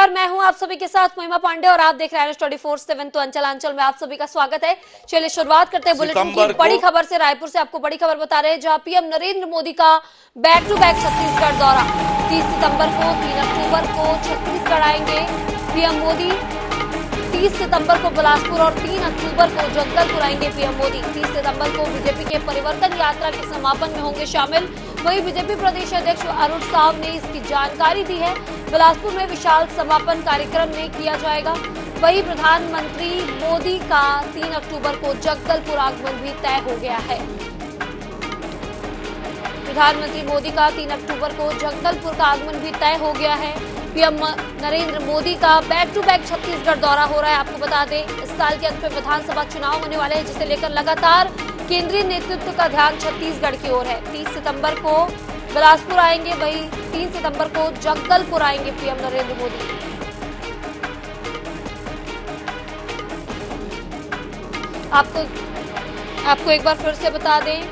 नमस्कार, मैं हूं आप सभी के साथ महिमा पांडे और आप देख रहे हैं 24/7। तो अंचल में आप सभी का स्वागत है। चलिए शुरुआत करते हैं बुलेटिन की बड़ी खबर से। रायपुर से आपको बड़ी खबर बता रहे हैं, जहां पीएम नरेंद्र मोदी का बैक टू बैक छत्तीसगढ़ दौरा। 30 सितंबर को 3 अक्टूबर को छत्तीसगढ़ आएंगे पीएम मोदी। 30 सितंबर को बिलासपुर और 3 अक्टूबर को जगदलपुर आएंगे पीएम मोदी। 30 सितंबर को बीजेपी के परिवर्तन यात्रा के समापन में होंगे शामिल। वहीं बीजेपी प्रदेश अध्यक्ष अरुण साव ने इसकी जानकारी दी है। बिलासपुर में विशाल समापन कार्यक्रम में किया जाएगा। वहीं प्रधानमंत्री मोदी का 3 अक्टूबर को जगदलपुर आगमन भी तय हो गया है। प्रधानमंत्री मोदी का 3 अक्टूबर को जगदलपुर का आगमन भी तय हो गया है। पीएम नरेंद्र मोदी का बैक टू बैक छत्तीसगढ़ दौरा हो रहा है। आपको बता दें, इस साल के अंत में विधानसभा चुनाव होने वाले हैं, जिसे लेकर लगातार केंद्रीय नेतृत्व का ध्यान छत्तीसगढ़ की ओर है। 30 सितंबर को बिलासपुर आएंगे, वहीं 3 सितंबर को जगदलपुर आएंगे पीएम नरेंद्र मोदी। आपको एक बार फिर से बता दें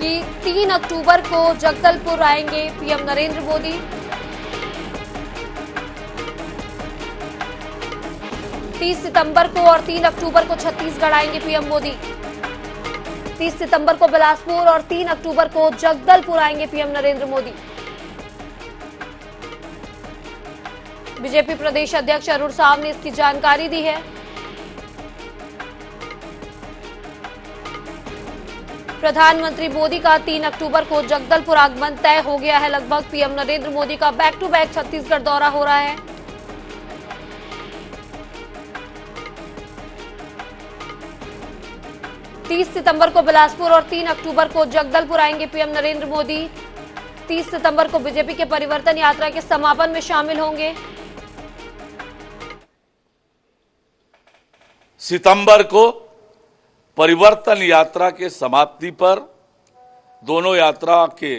कि 3 अक्टूबर को जगदलपुर आएंगे पीएम नरेंद्र मोदी। 30 सितंबर को और 3 अक्टूबर को छत्तीसगढ़ आएंगे पीएम मोदी। 30 सितंबर को बिलासपुर और 3 अक्टूबर को जगदलपुर आएंगे पीएम नरेंद्र मोदी। बीजेपी प्रदेश अध्यक्ष अरुण साव ने इसकी जानकारी दी है। प्रधानमंत्री मोदी का 3 अक्टूबर को जगदलपुर आगमन तय हो गया है। लगभग पीएम नरेंद्र मोदी का बैक टू बैक छत्तीसगढ़ दौरा हो रहा है। तीस सितंबर को बिलासपुर और 3 अक्टूबर को जगदलपुर आएंगे पीएम नरेंद्र मोदी। 30 सितंबर को बीजेपी के परिवर्तन यात्रा के समापन में शामिल होंगे। सितंबर को परिवर्तन यात्रा के समाप्ति पर दोनों यात्रा के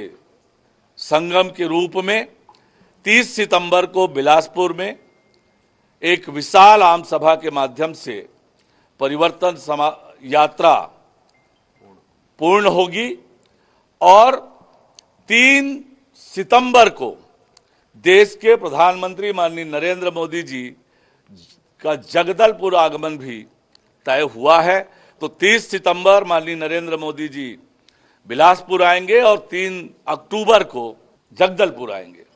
संगम के रूप में 30 सितंबर को बिलासपुर में एक विशाल आम सभा के माध्यम से परिवर्तन यात्रा पूर्ण होगी और 3 सितंबर को देश के प्रधानमंत्री माननीय नरेंद्र मोदी जी का जगदलपुर आगमन भी तय हुआ है। तो 30 सितंबर माननीय नरेंद्र मोदी जी बिलासपुर आएंगे और 3 अक्टूबर को जगदलपुर आएंगे।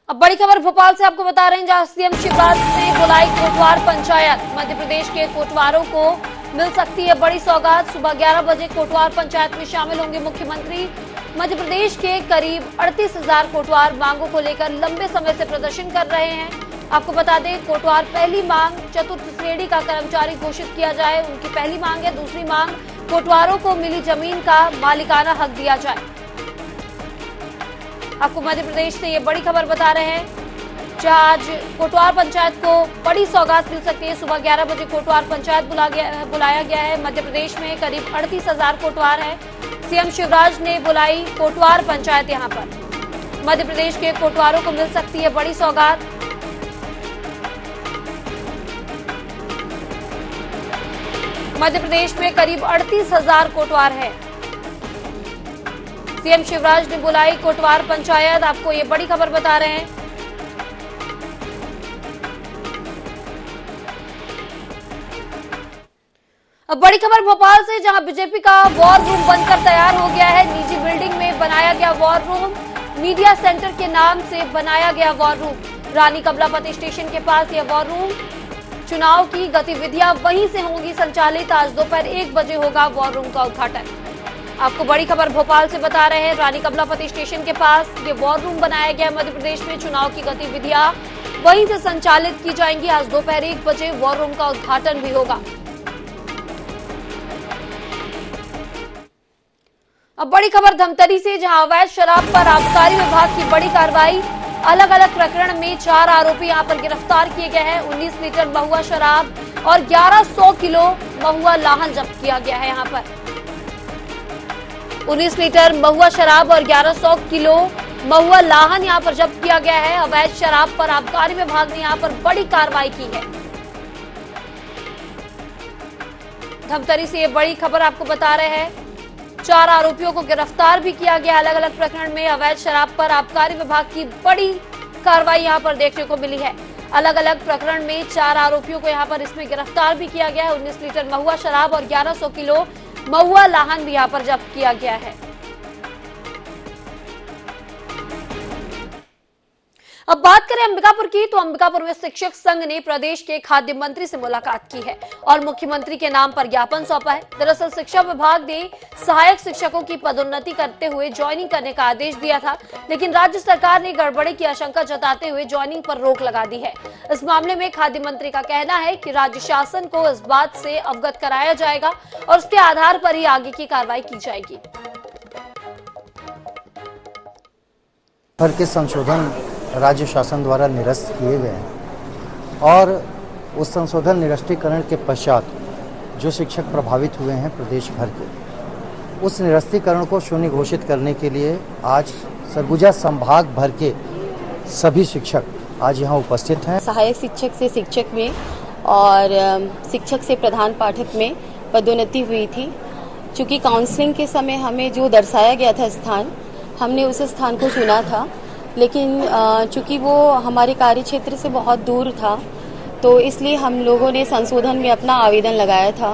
अब बड़ी खबर भोपाल से आपको बता रहे हैं, जहां सीएम शिवराज ने बुलाई कोटवार पंचायत। मध्य प्रदेश के कोटवारों को मिल सकती है बड़ी सौगात। सुबह 11 बजे कोटवार पंचायत में शामिल होंगे मुख्यमंत्री। मध्य प्रदेश के करीब 38,000 कोटवार मांगों को लेकर लंबे समय से प्रदर्शन कर रहे हैं। आपको बता दें, कोटवार पहली मांग चतुर्थ श्रेणी का कर्मचारी घोषित किया जाए, उनकी पहली मांग है। दूसरी मांग कोटवारों को मिली जमीन का मालिकाना हक दिया जाए। आपको मध्य प्रदेश से ये बड़ी खबर बता रहे हैं, जहां आज कोटवार पंचायत को बड़ी सौगात मिल सकती है। सुबह 11 बजे कोटवार पंचायत बुलाया गया है। मध्य प्रदेश में करीब 38,000 कोटवार है। सीएम शिवराज ने बुलाई कोटवार पंचायत। यहां पर मध्य प्रदेश के कोटवारों को मिल सकती है बड़ी सौगात। मध्य प्रदेश में करीब 38,000 कोटवार है। सीएम शिवराज ने बुलाई कोटवार पंचायत। आपको ये बड़ी खबर बता रहे हैं। अब बड़ी खबर भोपाल से, जहां बीजेपी का वॉर रूम बनकर तैयार हो गया है। निजी बिल्डिंग में बनाया गया वॉर रूम, मीडिया सेंटर के नाम से बनाया गया वॉर रूम। रानी कमलापति स्टेशन के पास यह वॉर रूम। चुनाव की गतिविधियां वहीं से होंगी संचालित। आज दोपहर 1 बजे होगा वॉर रूम का उद्घाटन। आपको बड़ी खबर भोपाल से बता रहे हैं, रानी कमलापति स्टेशन के पास ये वॉर रूम बनाया गया है। मध्य प्रदेश में चुनाव की गतिविधियां वहीं से संचालित की जाएंगी। आज दोपहर 1 बजे वॉर रूम का उद्घाटन भी होगा। अब बड़ी खबर धमतरी से, जहां अवैध शराब पर आबकारी विभाग की बड़ी कार्रवाई। अलग अलग प्रकरण में 4 आरोपी यहां पर गिरफ्तार किए गए हैं। 19 लीटर महुआ शराब और 1100 किलो महुआ लाहन जब्त किया गया है। यहाँ पर 19 लीटर महुआ शराब और 1100 किलो महुआ लाहन यहाँ पर जब्त किया गया है। अवैध शराब पर आबकारी विभाग ने यहाँ पर बड़ी कार्रवाई की है। धमतरी से ये बड़ी खबर आपको बता रहे हैं। 4 आरोपियों को गिरफ्तार भी किया गया। अलग अलग प्रकरण में अवैध शराब पर आबकारी विभाग की बड़ी कार्रवाई यहां पर देखने को मिली है। अलग अलग प्रकरण में 4 आरोपियों को यहां पर इसमें गिरफ्तार भी किया गया है। 19 लीटर महुआ शराब और 1100 किलो महुआ लाहन भी यहां पर जब्त किया गया है। अब बात करें अंबिकापुर की, तो अंबिकापुर में शिक्षक संघ ने प्रदेश के खाद्य मंत्री से मुलाकात की है और मुख्यमंत्री के नाम पर ज्ञापन सौंपा है। दरअसल शिक्षा विभाग ने सहायक शिक्षकों की पदोन्नति करते हुए ज्वाइनिंग करने का आदेश दिया था, लेकिन राज्य सरकार ने गड़बड़ी की आशंका जताते हुए ज्वाइनिंग पर रोक लगा दी है। इस मामले में खाद्य मंत्री का कहना है कि राज्य शासन को इस बात से अवगत कराया जाएगा और उसके आधार पर ही आगे की कार्रवाई की जाएगी। भर के संशोधन राज्य शासन द्वारा निरस्त किए गए हैं और उस संशोधन निरस्तीकरण के पश्चात जो शिक्षक प्रभावित हुए हैं प्रदेश भर के, उस निरस्तीकरण को शून्य घोषित करने के लिए आज सरगुजा संभाग भर के सभी शिक्षक आज यहाँ उपस्थित हैं। सहायक शिक्षक से शिक्षक में और शिक्षक से प्रधान पाठक में पदोन्नति हुई थी। चूँकि काउंसलिंग के समय हमें जो दर्शाया गया था स्थान, हमने उस स्थान को चुना था, लेकिन चूंकि वो हमारे कार्य क्षेत्र से बहुत दूर था, तो इसलिए हम लोगों ने संशोधन में अपना आवेदन लगाया था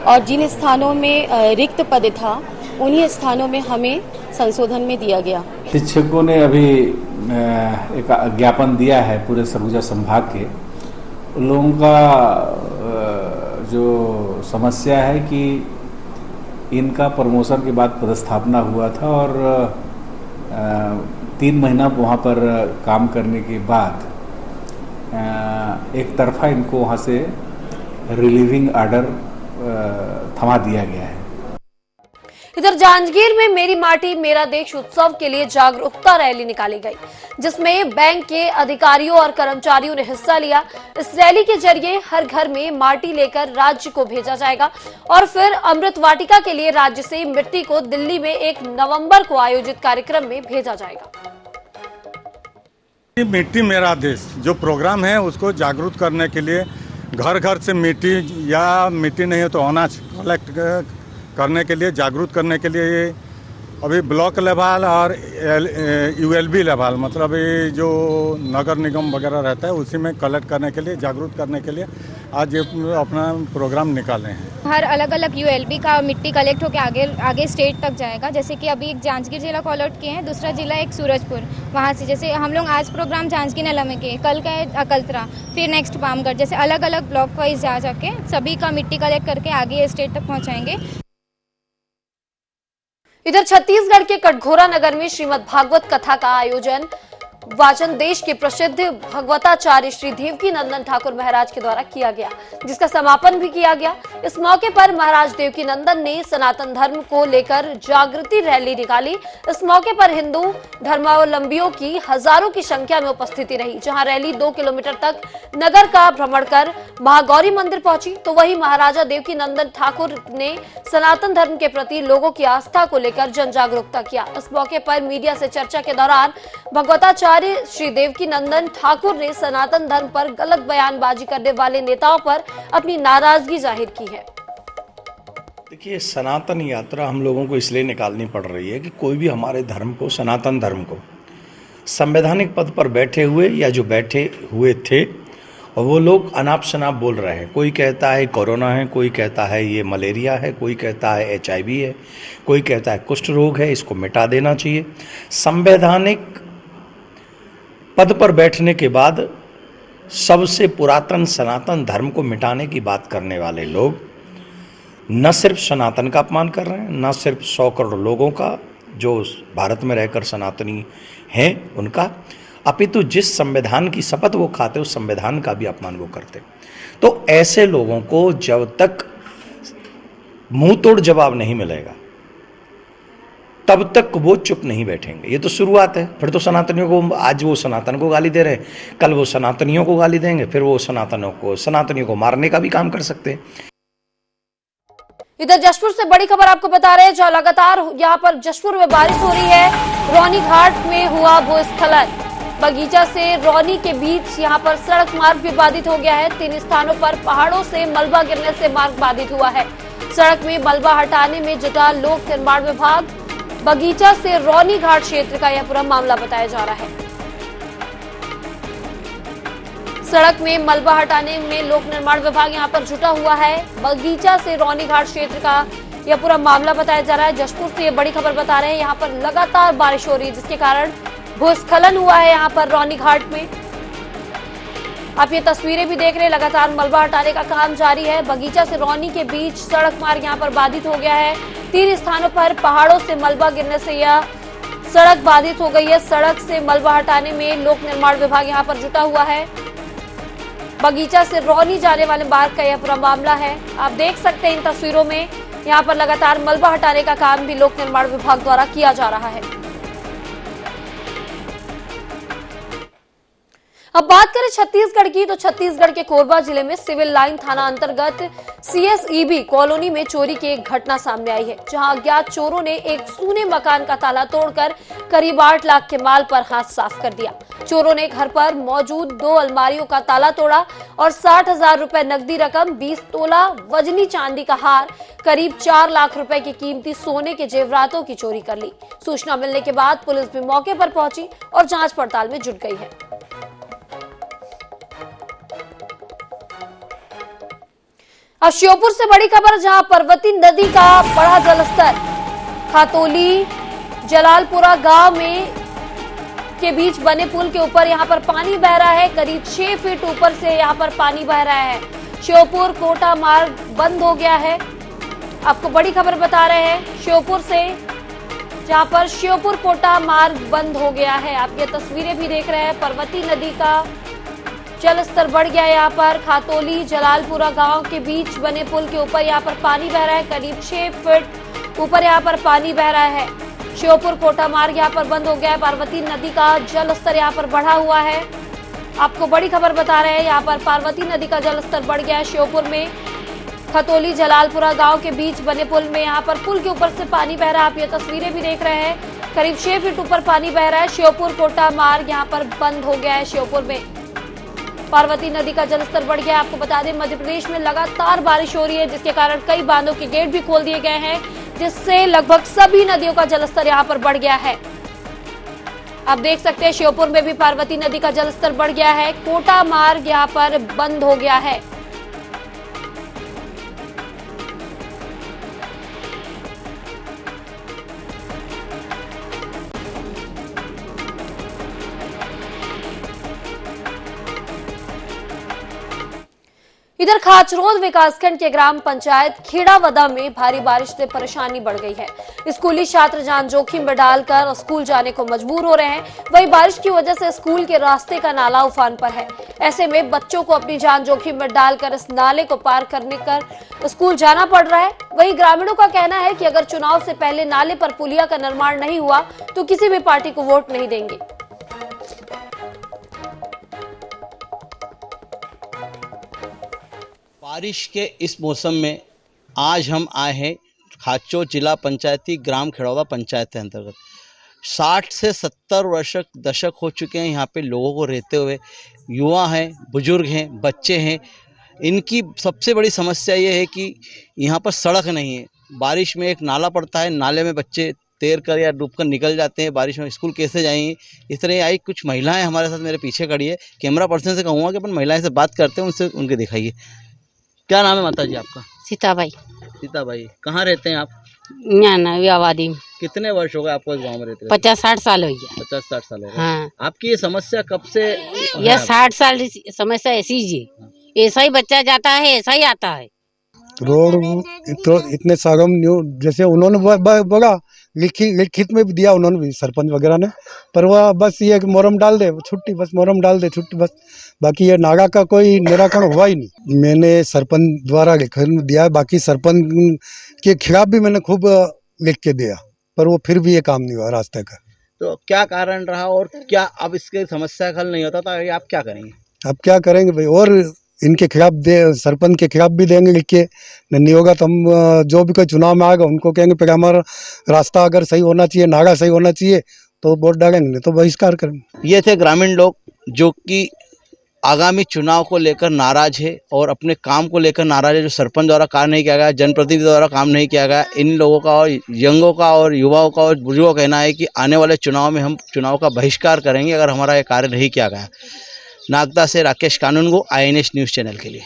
और जिन स्थानों में रिक्त पद था उन्हीं स्थानों में हमें संशोधन में दिया गया। शिक्षकों ने अभी एक ज्ञापन दिया है पूरे सरगुजा संभाग के। उन लोगों का जो समस्या है कि इनका प्रमोशन के बाद पदस्थापना हुआ था और 3 महीना वहाँ पर काम करने के बाद एक तरफा इनको वहाँ से रिलीविंग ऑर्डर थमा दिया गया है। इधर जांजगीर में मेरी माटी मेरा देश उत्सव के लिए जागरूकता रैली निकाली गई, जिसमें बैंक के अधिकारियों और कर्मचारियों ने हिस्सा लिया। इस रैली के जरिए हर घर में माटी लेकर राज्य को भेजा जाएगा और फिर अमृत वाटिका के लिए राज्य से मिट्टी को दिल्ली में 1 नवंबर को आयोजित कार्यक्रम में भेजा जाएगा। मिट्टी मेरा देश जो प्रोग्राम है उसको जागरूक करने के लिए घर घर से मिट्टी या मिट्टी नहीं है तो अनाज कलेक्ट करने के लिए, जागरूक करने के लिए ये अभी ब्लॉक लेवल और यूएलबी लेवल, मतलब ये जो नगर निगम वगैरह रहता है उसी में कलेक्ट करने के लिए, जागरूक करने के लिए आज ये अपना प्रोग्राम निकाले हैं। हर अलग अलग यूएलबी का मिट्टी कलेक्ट होकर आगे स्टेट तक जाएगा। जैसे कि अभी एक जांजगीर जिला को अलर्ट किए हैं, दूसरा जिला एक सूरजपुर, वहाँ से जैसे हम लोग आज प्रोग्राम जांजगीर नला में किए, कल का है अकलतरा, फिर नेक्स्ट पामगढ़, जैसे अलग अलग ब्लॉक वाइज जा जाके सभी का मिट्टी कलेक्ट करके आगे स्टेट तक पहुँचाएंगे। इधर छत्तीसगढ़ के कटघोरा नगर में श्रीमद् भागवत कथा का आयोजन वाचन देश के प्रसिद्ध भगवताचार्य श्री देवकी नंदन ठाकुर महाराज के द्वारा किया गया, जिसका समापन भी किया गया। इस मौके पर महाराज देवकी नंदन ने सनातन धर्म को लेकर जागृति रैली निकाली। इस मौके पर हिंदू धर्मावलंबियों की हजारों की संख्या में उपस्थिति रही, जहां रैली 2 किलोमीटर तक नगर का भ्रमण कर महागौरी मंदिर पहुंची। तो वही महाराजा देवकी नंदन ठाकुर ने सनातन धर्म के प्रति लोगों की आस्था को लेकर जन जागरूकता किया। इस मौके पर मीडिया से चर्चा के दौरान भगवताचार्य श्री देवकी नंदन ठाकुर ने सनातन धर्म पर गलत बयानबाजी करने वाले नेताओं पर अपनी नाराजगी जाहिर की है। देखिए, सनातन यात्रा हम लोगों को इसलिए निकालनी पड़ रही है कि कोई भी हमारे धर्म को, सनातन धर्म को, संवैधानिक पद पर बैठे हुए या जो बैठे हुए थे और वो लोग अनाप शनाप बोल रहे हैं। कोई कहता है कोरोना है, कोई कहता है ये मलेरिया है, कोई कहता है HIV है, कोई कहता है कुष्ठ रोग है, इसको मिटा देना चाहिए। संवैधानिक पद पर बैठने के बाद सबसे पुरातन सनातन धर्म को मिटाने की बात करने वाले लोग न सिर्फ सनातन का अपमान कर रहे हैं, न सिर्फ 100 करोड़ लोगों का जो भारत में रहकर सनातनी हैं उनका, अपितु जिस संविधान की शपथ वो खाते उस संविधान का भी अपमान वो करते। तो ऐसे लोगों को जब तक मुंह तोड़ जवाब नहीं मिलेगा तब तक वो चुप नहीं बैठेंगे। ये तो शुरुआत है। फिर तो सनातनियों को, आज वो सनातन को गाली दे रहे हैं, कल वो सनातनियों को गाली देंगे, फिर वो सनातनियों को मारने का भी काम कर सकते हैं। इधर जशपुर से बड़ी खबर आपको बता रहे हैं, जहां लगातार यहां पर जशपुर में बारिश हो रही है। रौनी घाट में हुआ भूस्खलन, बगीचा से रौनी के बीच यहां पर सड़क मार्ग भी बाधित हो गया है। 3 स्थानों पर पहाड़ों से मलबा गिरने से मार्ग बाधित हुआ है। सड़क में मलबा हटाने में जुटा लोक निर्माण विभाग। बगीचा से रौनी घाट क्षेत्र का यह पूरा मामला बताया जा रहा है। सड़क में मलबा हटाने में लोक निर्माण विभाग यहां पर जुटा हुआ है। बगीचा से रौनी घाट क्षेत्र का यह पूरा मामला बताया जा रहा है। जशपुर से ये बड़ी खबर बता रहे हैं, यहां पर लगातार बारिश हो रही है, जिसके कारण भूस्खलन हुआ है यहां पर रौनी घाट में। आप ये तस्वीरें भी देख रहे हैं, लगातार मलबा हटाने का काम जारी है। बगीचा से रौनी के बीच सड़क मार्ग यहां पर बाधित हो गया है। 3 स्थानों पर पहाड़ों से मलबा गिरने से यह सड़क बाधित हो गई है। सड़क से मलबा हटाने में लोक निर्माण विभाग यहां पर जुटा हुआ है। बगीचा से रौनी जाने वाले मार्ग का यह पूरा मामला है। आप देख सकते हैं इन तस्वीरों में, यहां पर लगातार मलबा हटाने का काम भी लोक निर्माण विभाग द्वारा किया जा रहा है। अब बात करें छत्तीसगढ़ की, तो छत्तीसगढ़ के कोरबा जिले में सिविल लाइन थाना अंतर्गत CSEB कॉलोनी में चोरी की एक घटना सामने आई है, जहां अज्ञात चोरों ने एक सूने मकान का ताला तोड़कर करीब 8 लाख के माल पर हाथ साफ कर दिया। चोरों ने घर पर मौजूद 2 अलमारियों का ताला तोड़ा और 60,000 रुपए नकदी रकम, 20 तोला वजनी चांदी का हार, करीब 4 लाख रुपए की कीमती सोने के जेवरातों की चोरी कर ली। सूचना मिलने के बाद पुलिस भी मौके पर पहुंची और जांच पड़ताल में जुट गई है। अब श्योपुर से बड़ी खबर, जहां पर्वती नदी का बढ़ा जलस्तर। खातोली जलालपुरा गांव में के बीच बने पुल के ऊपर यहां पर पानी बह रहा है। करीब 6 फीट ऊपर से यहां पर पानी बह रहा है। श्योपुर कोटा मार्ग बंद हो गया है। आपको बड़ी खबर बता रहे हैं श्योपुर से, जहां पर श्योपुर कोटा मार्ग बंद हो गया है। आप ये तस्वीरें भी देख रहे हैं, पर्वती नदी का जल स्तर बढ़ गया है। यहाँ पर खातोली जलालपुरा गांव के बीच बने पुल के ऊपर यहाँ पर पानी बह रहा है। करीब 6 फीट ऊपर यहाँ पर पानी बह रहा है। श्योपुर कोटा मार्ग यहाँ पर बंद हो गया है। पार्वती नदी का जल स्तर यहाँ पर बढ़ा हुआ है। आपको बड़ी खबर बता रहे हैं, यहाँ पर पार्वती नदी का जल स्तर बढ़ गया है। श्योपुर में खतौली जलालपुरा गांव के बीच बने पुल में यहाँ पर पुल के ऊपर से पानी बह रहा है। आप ये तस्वीरें भी देख रहे हैं, करीब 6 फीट ऊपर पानी बह रहा है। श्योपुर कोटा मार्ग यहाँ पर बंद हो गया है। श्योपुर में पार्वती नदी का जलस्तर बढ़ गया। आपको बता दें, मध्य प्रदेश में लगातार बारिश हो रही है, जिसके कारण कई बांधों के गेट भी खोल दिए गए हैं, जिससे लगभग सभी नदियों का जलस्तर यहां पर बढ़ गया है। आप देख सकते हैं श्योपुर में भी पार्वती नदी का जलस्तर बढ़ गया है। कोटा मार्ग यहां पर बंद हो गया है। इधर खाचरोद विकासखंड के ग्राम पंचायत खेड़ावदा में भारी बारिश से परेशानी बढ़ गई है। स्कूली छात्र जान जोखिम में डालकर स्कूल जाने को मजबूर हो रहे हैं। वहीं बारिश की वजह से स्कूल के रास्ते का नाला उफान पर है। ऐसे में बच्चों को अपनी जान जोखिम में डालकर इस नाले को पार करने कर स्कूल जाना पड़ रहा है। वहीं ग्रामीणों का कहना है कि अगर चुनाव से पहले नाले पर पुलिया का निर्माण नहीं हुआ तो किसी भी पार्टी को वोट नहीं देंगे। बारिश के इस मौसम में आज हम आए हैं खाचो जिला पंचायती ग्राम खेड़ावदा पंचायत के अंतर्गत। 60 से 70 दशक हो चुके हैं यहाँ पे लोगों को रहते हुए। युवा हैं, बुजुर्ग हैं, बच्चे हैं। इनकी सबसे बड़ी समस्या ये है कि यहाँ पर सड़क नहीं है। बारिश में एक नाला पड़ता है, नाले में बच्चे तैर कर या डूब कर निकल जाते हैं। बारिश में स्कूल कैसे जाएंगे। इस तरह आई कुछ महिलाएं हमारे साथ मेरे पीछे खड़ी है। कैमरा पर्सन से कहूँगा कि अपन महिलाएं से बात करते हैं, उनसे उनके दिखाइए। क्या नाम है माता जी आपका? सीताबाई। सीताबाई, कहाँ रहते हैं आप? यहाँ ना आबादी। कितने वर्ष हो गए आपको इस गाँव में रहते? 50-60 साल हो गया। 50-60 साल हो गए। हाँ। आपकी ये समस्या कब से? यह 60 साल समस्या ऐसी जी, ऐसा ही बच्चा जाता है, ऐसा ही आता है। रोड तो इतने सागम न्यू जैसे उन्होंने बगा लिखित में भी दिया उन्होंने भी, सरपंच वगैरह ने, पर वह बस ये मोरम डाल दे छुट्टी, बस मोरम डाल दे छुट्टी, बस। बाकी ये नागा का कोई निराकरण हुआ ही नहीं। मैंने सरपंच द्वारा लिख दिया, बाकी सरपंच के खिलाफ भी मैंने खूब लिख के दिया। पर वो फिर भी ये काम नहीं हुआ रास्ते का। तो क्या कारण रहा और क्या अब इसके समस्या का हल नहीं होता तो आप क्या करेंगे? अब क्या करेंगे भाई, और इनके खिलाफ सरपंच के खिलाफ भी देंगे लिख के, नहीं होगा तो हम जो भी कोई चुनाव में आएगा उनको कहेंगे फिर हमारा रास्ता अगर सही होना चाहिए, नागा सही होना चाहिए तो वोट डालेंगे, नहीं तो बहिष्कार करेंगे। ये थे ग्रामीण लोग जो कि आगामी चुनाव को लेकर नाराज है और अपने काम को लेकर नाराज है। जो सरपंच द्वारा काम नहीं किया गया, जनप्रतिनिधि द्वारा काम नहीं किया गया, इन लोगों का और यंगों का और युवाओं का और बुजुर्गों का कहना है कि आने वाले चुनाव में हम चुनाव का बहिष्कार करेंगे अगर हमारा ये कार्य नहीं किया गया। नागदा से राकेश कानूनगो, INH न्यूज चैनल के लिए।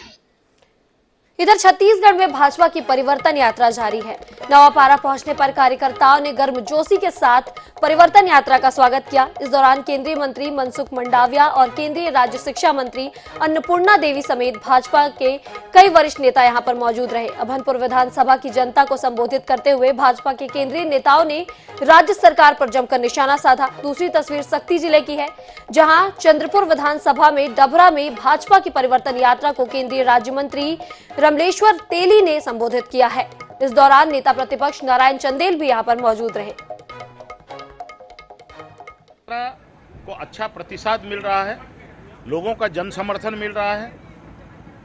इधर छत्तीसगढ़ में भाजपा की परिवर्तन यात्रा जारी है। नवापारा पहुंचने पर कार्यकर्ताओं ने गर्मजोशी के साथ परिवर्तन यात्रा का स्वागत किया। इस दौरान केंद्रीय मंत्री मनसुख मंडाविया और केंद्रीय राज्य शिक्षा मंत्री अन्नपूर्णा देवी समेत भाजपा के कई वरिष्ठ नेता यहां पर मौजूद रहे। अभनपुर विधानसभा की जनता को संबोधित करते हुए भाजपा के केंद्रीय नेताओं ने राज्य सरकार पर जमकर निशाना साधा। दूसरी तस्वीर सक्ती जिले की है, जहां चंद्रपुर विधानसभा में डभरा में भाजपा की परिवर्तन यात्रा को केंद्रीय राज्य मंत्री रमलेश्वर तेली ने संबोधित किया है। इस दौरान नेता प्रतिपक्ष नारायण चंदेल भी यहां पर मौजूद रहे। को अच्छा प्रतिसाद मिल रहा है, लोगों का जन समर्थन मिल रहा है,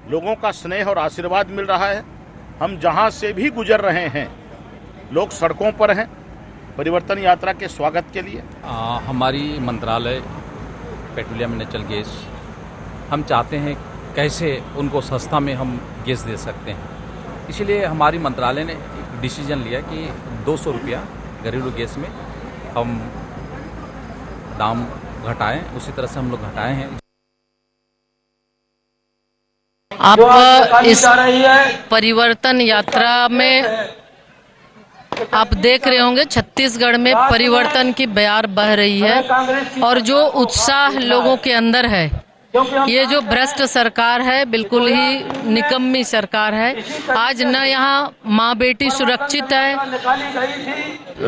लोगों का स्नेह और आशीर्वाद मिल रहा है। हम जहां से भी गुजर रहे हैं लोग सड़कों पर हैं परिवर्तन यात्रा के स्वागत के लिए। हमारी मंत्रालय पेट्रोलियम नेचुरल गैस, हम चाहते हैं कैसे उनको सस्ता में हम गैस दे सकते हैं, इसलिए हमारी मंत्रालय ने एक डिसीजन लिया कि 200 रुपया घरेलू गैस में हम दाम घटाएं। उसी तरह से हम लोग घटाए हैं। आप इस परिवर्तन यात्रा में आप देख रहे होंगे छत्तीसगढ़ में परिवर्तन की बयार बह रही है और जो उत्साह लोगों के अंदर है, ये जो भ्रष्ट सरकार है बिल्कुल ही निकम्मी सरकार है। आज न यहाँ माँ बेटी सुरक्षित है,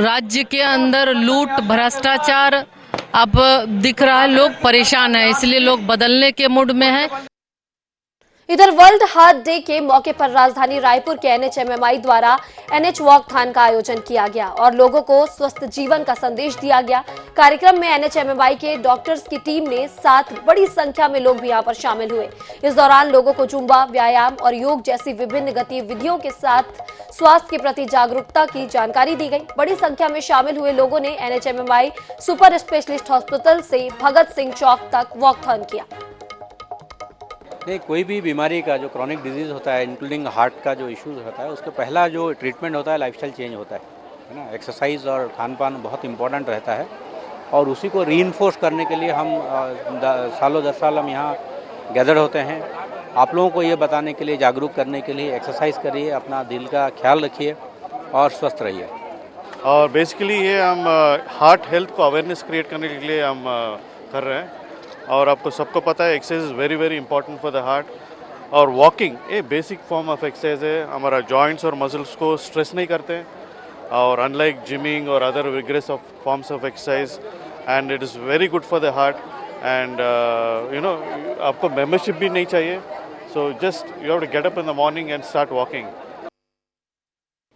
राज्य के अंदर लूट भ्रष्टाचार अब दिख रहा है, लोग परेशान है, इसलिए लोग बदलने के मूड में है। इधर वर्ल्ड हार्ट डे के मौके पर राजधानी रायपुर के NHMMI द्वारा NH वॉकथॉन का आयोजन किया गया और लोगों को स्वस्थ जीवन का संदेश दिया गया। कार्यक्रम में NHMMI के डॉक्टर्स की टीम ने साथ बड़ी संख्या में लोग भी यहां पर शामिल हुए। इस दौरान लोगों को जुम्बा, व्यायाम और योग जैसी विभिन्न गतिविधियों के साथ स्वास्थ्य के प्रति जागरूकता की जानकारी दी गई। बड़ी संख्या में शामिल हुए लोगों ने NHMMI सुपर स्पेशलिस्ट हॉस्पिटल से भगत सिंह चौक तक वॉकथॉन किया। नहीं, कोई भी बीमारी का जो क्रॉनिक डिजीज़ होता है, इंक्लूडिंग हार्ट का जो इश्यूज होता है, उसका पहला जो ट्रीटमेंट होता है लाइफस्टाइल चेंज होता है ना। एक्सरसाइज और खान पान बहुत इंपॉर्टेंट रहता है और उसी को रीइंफोर्स करने के लिए हम सालों 10 साल हम यहाँ गैदर होते हैं। आप लोगों को ये बताने के लिए, जागरूक करने के लिए एक्सरसाइज करिए, अपना दिल का ख्याल रखिए और स्वस्थ रहिए। और बेसिकली ये हम हार्ट हेल्थ को अवेयरनेस क्रिएट करने के लिए हम कर रहे हैं। और आपको सबको पता है exercise is very very important for the heart. और walking a basic form of exercise है, हमारा जॉइंट्स और मसल्स को स्ट्रेस नहीं करते और अनलाइक जिमिंग और other vigorous of forms of exercise, and it is very good for the heart. And you know, आपको मेंबरशिप भी नहीं चाहिए, so just you have to get up in the morning and start walking.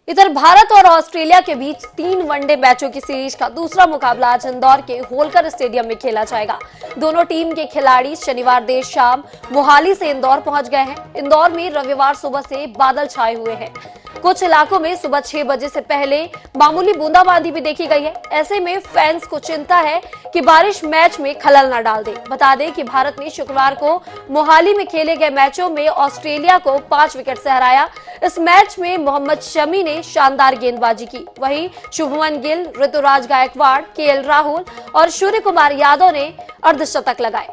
इधर भारत और Australia के बीच 3 one day मैचों की series का दूसरा मुकाबला आज इंदौर के होलकर स्टेडियम में खेला जाएगा। दोनों टीम के खिलाड़ी शनिवार देर शाम मोहाली से इंदौर पहुंच गए हैं। इंदौर में रविवार सुबह से बादल छाए हुए हैं। कुछ इलाकों में सुबह 6 बजे से पहले मामूली बूंदाबांदी भी देखी गई है। ऐसे में फैंस को चिंता है कि बारिश मैच में खलल न डाल दे। बता दें कि भारत ने शुक्रवार को मोहाली में खेले गए मैचों में ऑस्ट्रेलिया को 5 विकेट से हराया। इस मैच में मोहम्मद शमी ने शानदार गेंदबाजी की, वहीं शुभमन गिल, ऋतुराज गायकवाड़, KL राहुल और सूर्य कुमार यादव ने अर्धशतक लगाए।